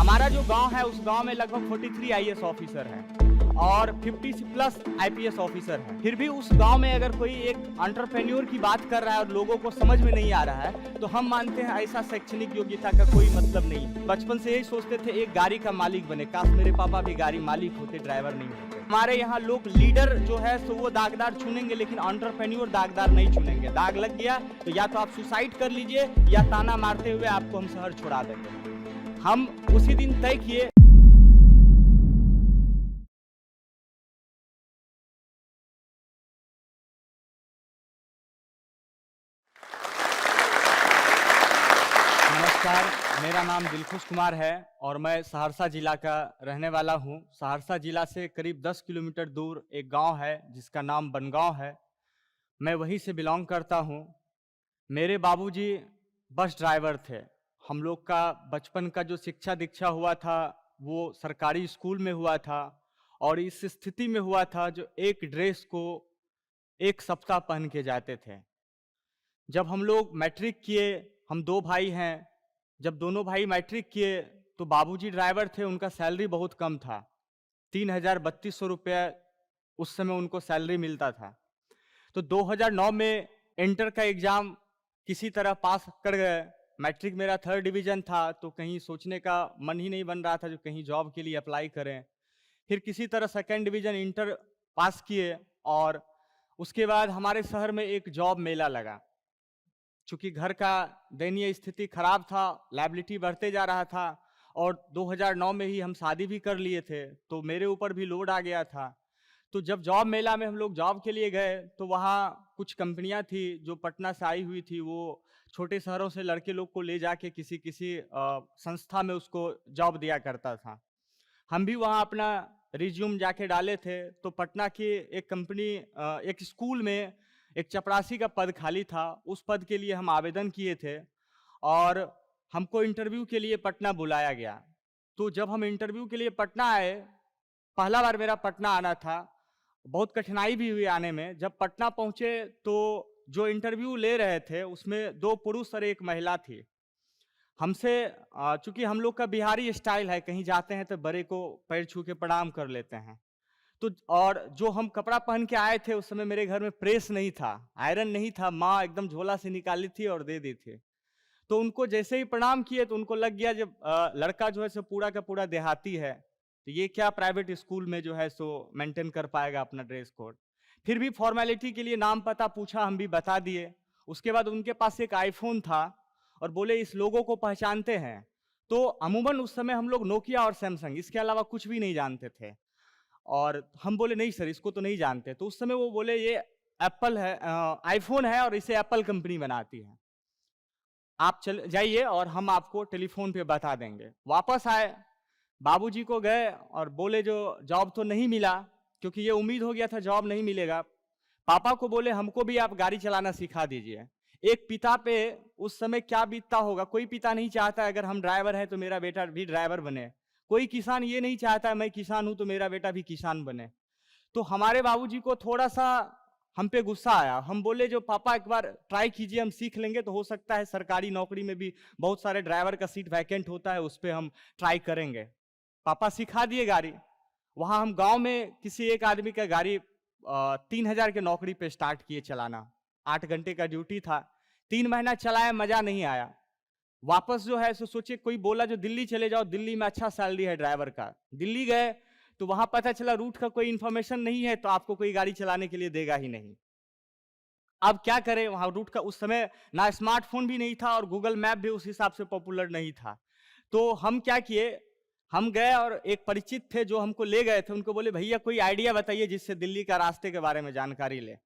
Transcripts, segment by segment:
हमारा जो गांव है, उस गांव में लगभग 43 आईएएस ऑफिसर हैं और 50 प्लस आईपीएस ऑफिसर हैं। फिर भी उस गांव में अगर कोई एक एंटरप्रेन्योर की बात कर रहा है और लोगों को समझ में नहीं आ रहा है, तो हम मानते हैं ऐसा शैक्षणिक योग्यता का कोई मतलब नहीं। बचपन से यही सोचते थे एक गाड़ी का मालिक बने, काश मेरे पापा भी गाड़ी मालिक होते, ड्राइवर नहीं होते। हमारे यहाँ लोग लीडर जो है तो वो दागदार चुनेंगे, लेकिन एंटरप्रेन्योर दागदार नहीं चुनेंगे। दाग लग गया तो या तो आप सुसाइड कर लीजिए या ताना मारते हुए आपको हम शहर छोड़ा देंगे। हम उसी दिन तय किए। नमस्कार, मेरा नाम दिलखुश कुमार है और मैं सहरसा जिला का रहने वाला हूं। सहरसा जिला से करीब 10 किलोमीटर दूर एक गांव है जिसका नाम बनगांव है। मैं वहीं से बिलोंग करता हूं। मेरे बाबूजी बस ड्राइवर थे। हम लोग का बचपन का जो शिक्षा दीक्षा हुआ था वो सरकारी स्कूल में हुआ था और इस स्थिति में हुआ था जो एक ड्रेस को एक सप्ताह पहन के जाते थे। जब हम लोग मैट्रिक किए, हम 2 भाई हैं, जब दोनों भाई मैट्रिक किए तो बाबूजी ड्राइवर थे, उनका सैलरी बहुत कम था, 3,3200 रुपये उस समय उनको सैलरी मिलता था। तो 2009 में इंटर का एग्ज़ाम किसी तरह पास कर गए। मैट्रिक मेरा 3rd डिवीज़न था, तो कहीं सोचने का मन ही नहीं बन रहा था जो कहीं जॉब के लिए अप्लाई करें। फिर किसी तरह 2nd डिवीज़न इंटर पास किए और उसके बाद हमारे शहर में एक जॉब मेला लगा। चूँकि घर का दयनीय स्थिति खराब था, लायबिलिटी बढ़ते जा रहा था और 2009 में ही हम शादी भी कर लिए थे, तो मेरे ऊपर भी लोड आ गया था। तो जब जॉब मेला में हम लोग जॉब के लिए गए तो वहाँ कुछ कंपनियाँ थी जो पटना से आई हुई थी, वो छोटे शहरों से लड़के लोग को ले जाके किसी संस्था में उसको जॉब दिया करता था। हम भी वहाँ अपना रिज्यूम जाके डाले थे, तो पटना की एक कंपनी एक स्कूल में एक चपरासी का पद खाली था। उस पद के लिए हम आवेदन किए थे और हमको इंटरव्यू के लिए पटना बुलाया गया। तो जब हम इंटरव्यू के लिए पटना आए, पहला बार मेरा पटना आना था, बहुत कठिनाई भी हुई आने में। जब पटना पहुँचे तो जो इंटरव्यू ले रहे थे उसमें 2 पुरुष और 1 महिला थी। हमसे चूँकि हम लोग का बिहारी स्टाइल है, कहीं जाते हैं तो बड़े को पैर छू के प्रणाम कर लेते हैं। तो और जो हम कपड़ा पहन के आए थे उस समय मेरे घर में प्रेस नहीं था, आयरन नहीं था, माँ एकदम झोला से निकाली थी और दे दी थी। तो उनको जैसे ही प्रणाम किए तो उनको लग गया जब लड़का जो है सो पूरा का पूरा देहाती है, तो ये क्या प्राइवेट स्कूल में जो है सो मेंटेन कर पाएगा अपना ड्रेस कोड। फिर भी फॉर्मेलिटी के लिए नाम पता पूछा, हम भी बता दिए। उसके बाद उनके पास एक आईफोन था और बोले इस लोगों को पहचानते हैं। तो अमूमन उस समय हम लोग नोकिया और सैमसंग, इसके अलावा कुछ भी नहीं जानते थे। और हम बोले नहीं सर, इसको तो नहीं जानते। तो उस समय वो बोले ये एप्पल है, आईफोन है और इसे एप्पल कंपनी बनाती है, आप चल जाइए और हम आपको टेलीफोन पे बता देंगे। वापस आए, बाबूजी को गए और बोले जो जॉब तो नहीं मिला, क्योंकि ये उम्मीद हो गया था जॉब नहीं मिलेगा। पापा को बोले हमको भी आप गाड़ी चलाना सिखा दीजिए। एक पिता पे उस समय क्या बीतता होगा, कोई पिता नहीं चाहता अगर हम ड्राइवर हैं तो मेरा बेटा भी ड्राइवर बने। कोई किसान ये नहीं चाहता मैं किसान हूं तो मेरा बेटा भी किसान बने। तो हमारे बाबूजी को थोड़ा सा हम पे गुस्सा आया। हम बोले जो पापा एक बार ट्राई कीजिए, हम सीख लेंगे, तो हो सकता है सरकारी नौकरी में भी बहुत सारे ड्राइवर का सीट वैकेंट होता है, उस पर हम ट्राई करेंगे। पापा सिखा दिए गाड़ी। वहाँ हम गांव में किसी एक आदमी का गाड़ी 3,000 के नौकरी पे स्टार्ट किए चलाना। 8 घंटे का ड्यूटी था। 3 महीना चलाया, मजा नहीं आया। वापस जो है सो सोचे, कोई बोला जो दिल्ली चले जाओ, दिल्ली में अच्छा सैलरी है ड्राइवर का। दिल्ली गए तो वहां पता चला रूट का कोई इन्फॉर्मेशन नहीं है, तो आपको कोई गाड़ी चलाने के लिए देगा ही नहीं। अब क्या करें, वहां रूट का उस समय ना स्मार्टफोन भी नहीं था और गूगल मैप भी उस हिसाब से पॉपुलर नहीं था। तो हम क्या किए, हम गए और एक परिचित थे जो हमको ले गए थे, उनको बोले भैया कोई आइडिया बताइए जिससे दिल्ली का रास्ते के बारे में जानकारी ले।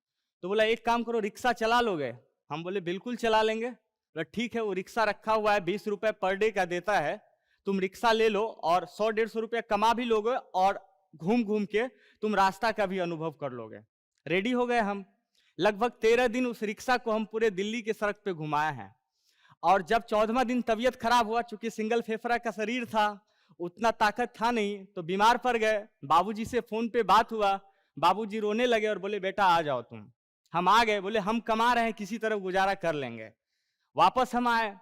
तो बोला एक काम करो, रिक्शा चला लोगे? हम बोले बिल्कुल चला लेंगे। बोला ठीक है, वो रिक्शा रखा हुआ है, 20 रुपए पर डे का देता है, तुम रिक्शा ले लो और 100-150 रुपया कमा भी लोगे और घूम घूम के तुम रास्ता का भी अनुभव कर लोगे। रेडी हो गए हम। लगभग 13 दिन उस रिक्शा को हम पूरे दिल्ली के सड़क पे घुमाए हैं। और जब 14वां दिन तबीयत खराब हुआ, चूंकि सिंगल फेफड़ा का शरीर था, उतना ताकत था नहीं, तो बीमार पड़ गए। बाबूजी से फोन पे बात हुआ, बाबूजी रोने लगे और बोले बेटा आ जाओ तुम। हम आ गए, बोले हम कमा रहे हैं, किसी तरह गुजारा कर लेंगे। वापस हम आए,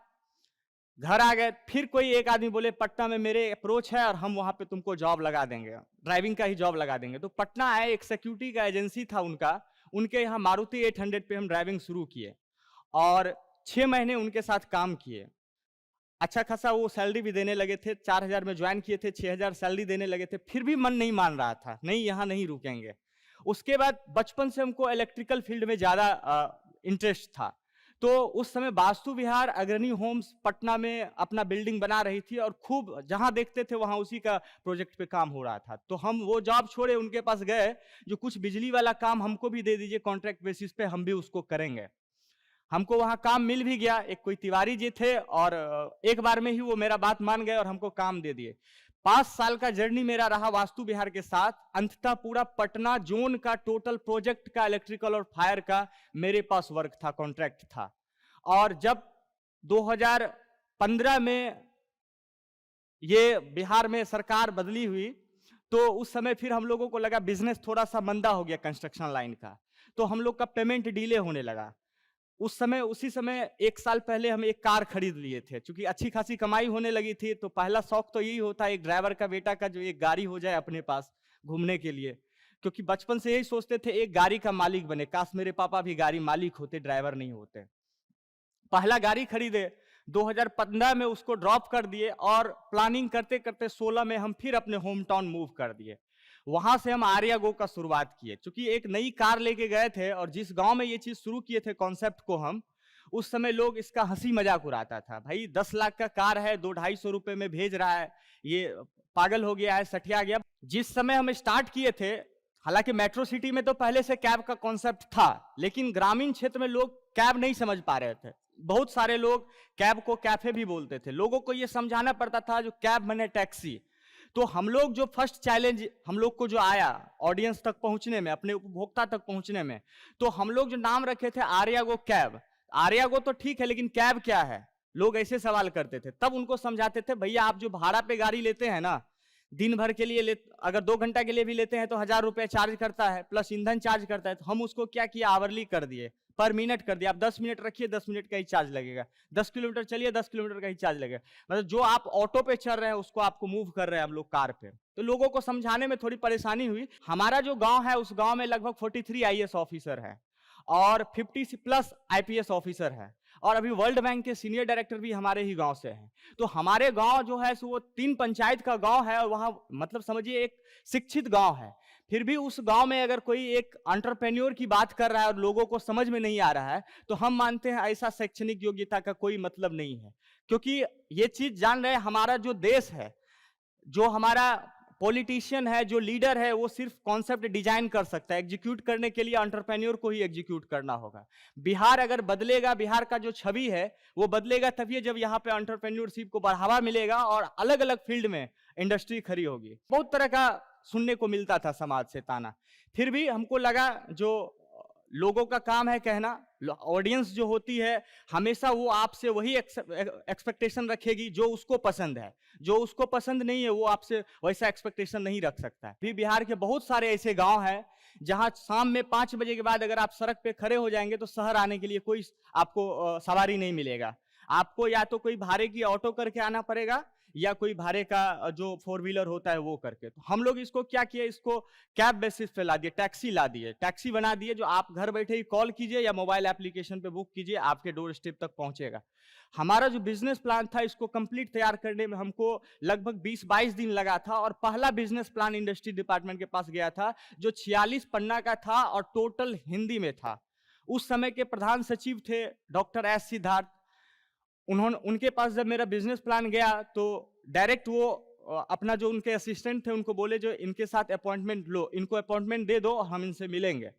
घर आ गए, फिर कोई एक आदमी बोले पटना में मेरे अप्रोच है और हम वहाँ पे तुमको जॉब लगा देंगे, ड्राइविंग का ही जॉब लगा देंगे। तो पटना आए, एक सिक्योरिटी का एजेंसी था उनका, उनके यहाँ मारुति 800 पे हम ड्राइविंग शुरू किए और 6 महीने उनके साथ काम किए। अच्छा खासा वो सैलरी भी देने लगे थे, 4,000 में ज्वाइन किए थे, 6,000 सैलरी देने लगे थे, फिर भी मन नहीं मान रहा था, नहीं यहाँ नहीं रुकेंगे। उसके बाद बचपन से हमको इलेक्ट्रिकल फील्ड में ज़्यादा इंटरेस्ट था। तो उस समय वास्तु विहार अग्रणी होम्स पटना में अपना बिल्डिंग बना रही थी और खूब जहाँ देखते थे वहाँ उसी का प्रोजेक्ट पे काम हो रहा था। तो हम वो जॉब छोड़े, उनके पास गए, जो कुछ बिजली वाला काम हमको भी दे दीजिए कॉन्ट्रैक्ट बेसिस पे, हम भी उसको करेंगे। हमको वहाँ काम मिल भी गया, एक कोई तिवारी जी थे और एक बार में ही वो मेरा बात मान गए और हमको काम दे दिए। 5 साल का जर्नी मेरा रहा वास्तु विहार के साथ। अंततः पूरा पटना जोन का टोटल प्रोजेक्ट का इलेक्ट्रिकल और फायर का मेरे पास वर्क था, कॉन्ट्रैक्ट था। और जब 2015 में ये बिहार में सरकार बदली हुई, तो उस समय फिर हम लोगों को लगा बिजनेस थोड़ा सा मंदा हो गया कंस्ट्रक्शन लाइन का, तो हम लोग का पेमेंट डिले होने लगा। उसी समय 1 साल पहले हम एक कार खरीद लिए थे, क्योंकि अच्छी खासी कमाई होने लगी थी। तो पहला शौक तो यही होता है एक ड्राइवर का बेटा का, जो एक गाड़ी हो जाए अपने पास घूमने के लिए, क्योंकि बचपन से यही सोचते थे एक गाड़ी का मालिक बने। काश मेरे पापा भी गाड़ी मालिक होते, ड्राइवर नहीं होते। पहला गाड़ी खरीदे, 2015 में उसको ड्रॉप कर दिए और प्लानिंग करते करते 16 में हम फिर अपने होम टाउन मूव कर दिए। वहां से हम आर्या गो का शुरुआत किए, क्योंकि एक नई कार लेके गए थे और जिस गांव में ये चीज शुरू किए थे कॉन्सेप्ट को हम, उस समय लोग इसका हंसी मजाक उड़ाता था, भाई 10 लाख का कार है, 200-250 रुपए में भेज रहा है, ये पागल हो गया है, सठिया गया। जिस समय हम स्टार्ट किए थे, हालांकि मेट्रो सिटी में तो पहले से कैब का कॉन्सेप्ट था, लेकिन ग्रामीण क्षेत्र में लोग कैब नहीं समझ पा रहे थे। बहुत सारे लोग कैब को कैफे भी बोलते थे। लोगों को यह समझाना पड़ता था जो कैब माने टैक्सी। तो हम लोग जो फर्स्ट चैलेंज हम लोग को जो आया ऑडियंस तक पहुंचने में, अपने उपभोक्ता तक पहुंचने में, तो हम लोग जो नाम रखे थे आर्या गो कैब। आर्या गो तो ठीक है, लेकिन कैब क्या है, लोग ऐसे सवाल करते थे। तब उनको समझाते थे, भैया आप जो भाड़ा पे गाड़ी लेते हैं ना, दिन भर के लिए अगर 2 घंटा के लिए भी लेते हैं तो 1,000 रुपए चार्ज करता है, प्लस ईंधन चार्ज करता है। तो हम उसको क्या किया, आवरली कर दिए, पर मिनट कर दिया। आप 10 मिनट रखिए, 10 मिनट का ही चार्ज लगेगा। 10 किलोमीटर चलिए, 10 किलोमीटर का ही चार्ज लगेगा। मतलब जो आप ऑटो पे चल रहे हैं उसको आपको मूव कर रहे हैं हम लोग कार पे। तो लोगों को समझाने में थोड़ी परेशानी हुई। हमारा जो गांव है, उस गांव में लगभग 43 आईएएस ऑफिसर है और 50 प्लस आईपीएस ऑफिसर है, और अभी वर्ल्ड बैंक के सीनियर डायरेक्टर भी हमारे ही गांव से हैं। तो हमारे गांव जो है सो वो 3 पंचायत का गांव है और वहां मतलब समझिए एक शिक्षित गांव है। फिर भी उस गांव में अगर कोई एक एंटरप्रेन्योर की बात कर रहा है और लोगों को समझ में नहीं आ रहा है, तो हम मानते हैं ऐसा शैक्षणिक योग्यता का कोई मतलब नहीं है। क्योंकि ये चीज जान रहे हैं, हमारा जो देश है, जो हमारा पॉलिटिशियन है, जो लीडर है, वो सिर्फ कॉन्सेप्ट डिजाइन कर सकता है, एग्जीक्यूट करने के लिए एंटरप्रेन्योर को ही एग्जीक्यूट करना होगा। बिहार अगर बदलेगा, बिहार का जो छवि है वो बदलेगा तभी जब यहाँ पे एंटरप्रेन्योरशिप को बढ़ावा मिलेगा और अलग अलग फील्ड में इंडस्ट्री खड़ी होगी। बहुत तरह का सुनने को मिलता था समाज से ताना, फिर भी हमको लगा जो लोगों का काम है कहना, ऑडियंस जो होती है हमेशा वो आपसे वही एक्सपेक्टेशन रखेगी जो उसको पसंद है। जो उसको पसंद नहीं है वो आपसे वैसा एक्सपेक्टेशन नहीं रख सकता है। भी बिहार के बहुत सारे ऐसे गांव हैं जहां शाम में 5 बजे के बाद अगर आप सड़क पे खड़े हो जाएंगे तो शहर आने के लिए कोई आपको सवारी नहीं मिलेगा। आपको या तो कोई भाड़े की ऑटो करके आना पड़ेगा या कोई भाड़े का जो 4 व्हीलर होता है वो करके। तो हम लोग इसको क्या किए, इसको कैब बेसिस पे ला दिए, टैक्सी ला दिए, टैक्सी बना दिए, जो आप घर बैठे ही कॉल कीजिए या मोबाइल एप्लीकेशन पे बुक कीजिए, आपके डोर स्टेप तक पहुंचेगा। हमारा जो बिजनेस प्लान था इसको कंप्लीट तैयार करने में हमको लगभग 20-22 दिन लगा था, और पहला बिजनेस प्लान इंडस्ट्री डिपार्टमेंट के पास गया था जो 46 पन्ना का था और टोटल हिंदी में था। उस समय के प्रधान सचिव थे डॉक्टर एस सिद्धार्थ। उनके पास जब मेरा बिजनेस प्लान गया तो डायरेक्ट वो अपना जो उनके असिस्टेंट थे उनको बोले जो इनके साथ अपॉइंटमेंट लो, इनको अपॉइंटमेंट दे दो, हम इनसे मिलेंगे।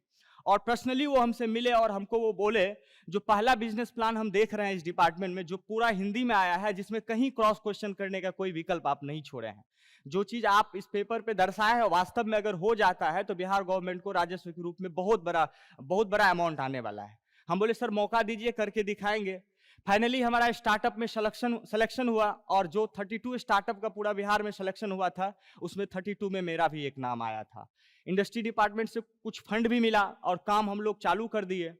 और पर्सनली वो हमसे मिले और हमको वो बोले जो पहला बिजनेस प्लान हम देख रहे हैं इस डिपार्टमेंट में, जो पूरा हिंदी में आया है, जिसमें कहीं क्रॉस क्वेश्चन करने का कोई विकल्प आप नहीं छोड़े हैं, जो चीज आप इस पेपर पे दर्शाए है वास्तव में अगर हो जाता है तो बिहार गवर्नमेंट को राजस्व के रूप में बहुत बड़ा अमाउंट आने वाला है। हम बोले सर मौका दीजिए, करके दिखाएंगे। फाइनली हमारा स्टार्टअप में सिलेक्शन हुआ, और जो 32 स्टार्टअप का पूरा बिहार में सिलेक्शन हुआ था उसमें 32 में मेरा भी एक नाम आया था। इंडस्ट्री डिपार्टमेंट से कुछ फंड भी मिला और काम हम लोग चालू कर दिए।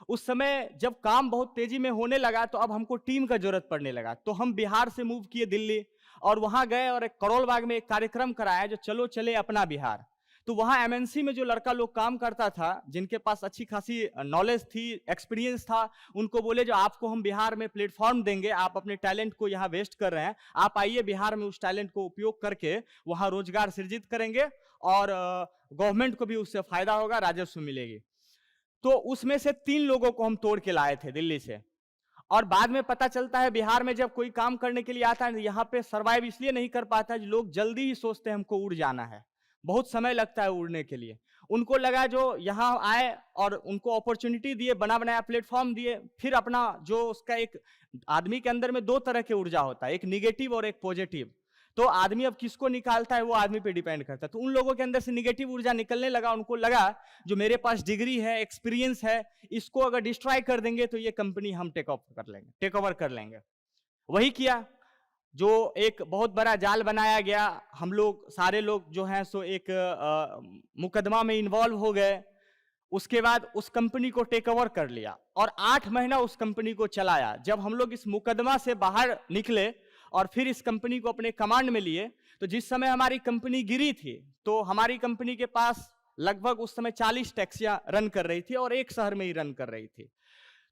उस समय जब काम बहुत तेजी में होने लगा तो अब हमको टीम का जरूरत पड़ने लगा, तो हम बिहार से मूव किए दिल्ली और वहां गए और एक करोल बाग में एक कार्यक्रम कराया जो चलो चले अपना बिहार। तो वहां एमएनसी में जो लड़का लोग काम करता था, जिनके पास अच्छी खासी नॉलेज थी, एक्सपीरियंस था, उनको बोले जो आपको हम बिहार में प्लेटफॉर्म देंगे, आप अपने टैलेंट को यहाँ वेस्ट कर रहे हैं, आप आइए बिहार में उस टैलेंट को उपयोग करके वहां रोजगार सृजित करेंगे और गवर्नमेंट को भी उससे फायदा होगा, राजस्व मिलेगी। तो उसमें से 3 लोगों को हम तोड़ के लाए थे दिल्ली से। और बाद में पता चलता है बिहार में जब कोई काम करने के लिए आता है यहाँ पे सर्वाइव इसलिए नहीं कर पाता है, लोग जल्दी ही सोचते हैं हमको उड़ जाना है, बहुत समय लगता है उड़ने के लिए। उनको लगा जो यहाँ आए और उनको अपॉर्चुनिटी दिए, बना बनाया प्लेटफॉर्म दिए, फिर अपना जो उसका एक आदमी के अंदर में 2 तरह के ऊर्जा होता है, एक निगेटिव और एक पॉजिटिव। तो आदमी अब किसको निकालता है वो आदमी पे डिपेंड करता है। तो उन लोगों के अंदर से निगेटिव ऊर्जा निकलने लगा, उनको लगा जो मेरे पास डिग्री है, एक्सपीरियंस है, इसको अगर डिस्ट्रॉय कर देंगे तो ये कंपनी हम टेक ओवर कर लेंगे। वही किया, जो एक बहुत बड़ा जाल बनाया गया। हम लोग सारे लोग जो हैं सो एक मुकदमा में इन्वॉल्व हो गए। उसके बाद उस कंपनी को टेक ओवर कर लिया और 8 महीना उस कंपनी को चलाया। जब हम लोग इस मुकदमा से बाहर निकले और फिर इस कंपनी को अपने कमांड में लिए, तो जिस समय हमारी कंपनी गिरी थी तो हमारी कंपनी के पास लगभग उस समय 40 टैक्सियां रन कर रही थी और एक शहर में ही रन कर रही थी।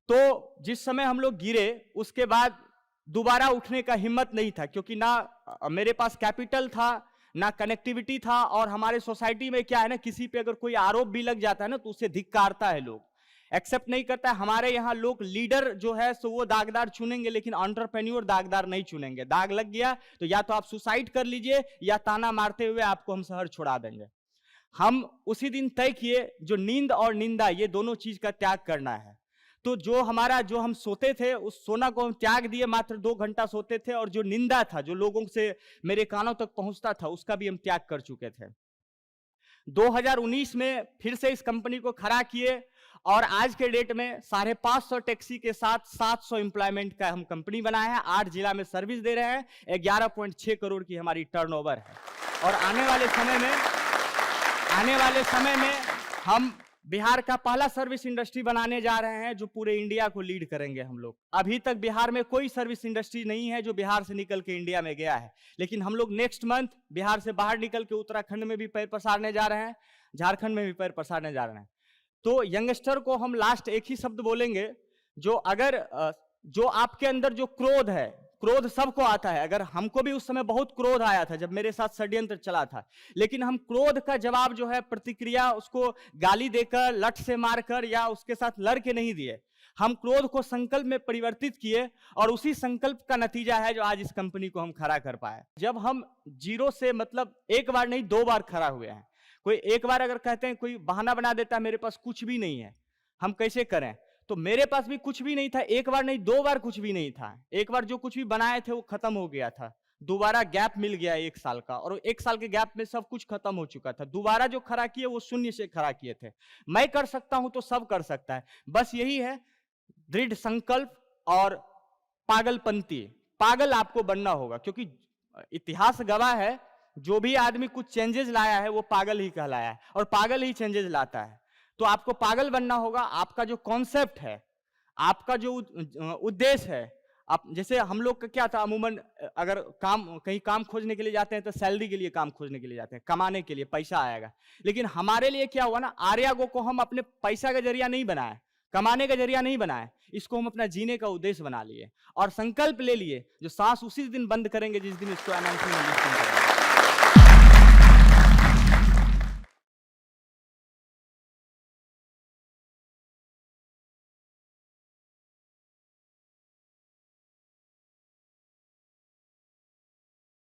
तो जिस समय हम लोग गिरे उसके बाद दोबारा उठने का हिम्मत नहीं था, क्योंकि ना मेरे पास कैपिटल था, ना कनेक्टिविटी था, और हमारे सोसाइटी में क्या है ना, किसी पे अगर कोई आरोप भी लग जाता है ना तो उसे धिक्कारता है, लोग एक्सेप्ट नहीं करता है। हमारे यहाँ लोग लीडर जो है सो वो दागदार चुनेंगे, लेकिन एंटरप्रेन्योर दागदार नहीं चुनेंगे। दाग लग गया तो या तो आप सुसाइड कर लीजिए या ताना मारते हुए आपको हम शहर छोड़ा देंगे। हम उसी दिन तय किए जो नींद और निंदा ये दोनों चीज का त्याग करना है। तो जो हम सोते थे उस सोना को हम त्याग दिए, मात्र 2 घंटा सोते थे, और जो निंदा था जो लोगों से मेरे कानों तक पहुंचता था उसका भी हम त्याग कर चुके थे। 2019 में फिर से इस कंपनी को खड़ा किए और आज के डेट में 550 टैक्सी के साथ 700 एम्प्लॉयमेंट का हम कंपनी बनाया है। 8 जिला में सर्विस दे रहे हैं, 11.6 करोड़ की हमारी टर्नओवर है। और आने वाले समय में हम बिहार का पहला सर्विस इंडस्ट्री बनाने जा रहे हैं जो पूरे इंडिया को लीड करेंगे हम लोग। अभी तक बिहार में कोई सर्विस इंडस्ट्री नहीं है जो बिहार से निकल के इंडिया में गया है, लेकिन हम लोग नेक्स्ट मंथ बिहार से बाहर निकल के उत्तराखंड में भी पैर पसारने जा रहे हैं, झारखंड में भी पैर पसारने जा रहे हैं। तो यंगस्टर को हम लास्ट एक ही शब्द बोलेंगे, जो आपके अंदर जो क्रोध है, क्रोध सबको आता है। अगर हमको भी उस समय बहुत क्रोध आया था जब मेरे साथ षड्यंत्र चला था, लेकिन हम क्रोध का जवाब जो है, प्रतिक्रिया, उसको गाली देकर, लठ से मारकर या उसके साथ लड़ के नहीं दिए। हम क्रोध को संकल्प में परिवर्तित किए और उसी संकल्प का नतीजा है जो आज इस कंपनी को हम खड़ा कर पाए। जब हम जीरो से, मतलब एक बार नहीं 2 बार खड़ा हुए हैं। कोई एक बार अगर कहते हैं, कोई बहाना बना देता है मेरे पास कुछ भी नहीं है, हम कैसे करें, तो मेरे पास भी कुछ भी नहीं था। एक बार नहीं 2 बार कुछ भी नहीं था। एक बार जो कुछ भी बनाए थे वो खत्म हो गया था, दोबारा गैप मिल गया 1 साल का, और 1 साल के गैप में सब कुछ खत्म हो चुका था। दोबारा जो खड़ा किए वो शून्य से खड़ा किए थे। मैं कर सकता हूं तो सब कर सकता है, बस यही है दृढ़ संकल्प और पागलपंती। पागल आपको बनना होगा, क्योंकि इतिहास गवाह है जो भी आदमी कुछ चेंजेस लाया है वो पागल ही कहलाया है, और पागल ही चेंजेस लाता है। तो आपको पागल बनना होगा। आपका जो कॉन्सेप्ट है, आपका जो उद्देश्य है, आप जैसे हम लोग का क्या था, अमूमन अगर कहीं काम खोजने के लिए जाते हैं तो सैलरी के लिए काम खोजने के लिए जाते हैं, कमाने के लिए, पैसा आएगा। लेकिन हमारे लिए क्या हुआ ना, आर्यागो को हम अपने पैसा का जरिया नहीं बनाए, कमाने का जरिया नहीं बनाए, इसको हम अपना जीने का उद्देश्य बना लिए और संकल्प ले लिए जो सांस उसी दिन बंद करेंगे जिस दिन इसको एमएनसी में लिस्टिंग करेंगे।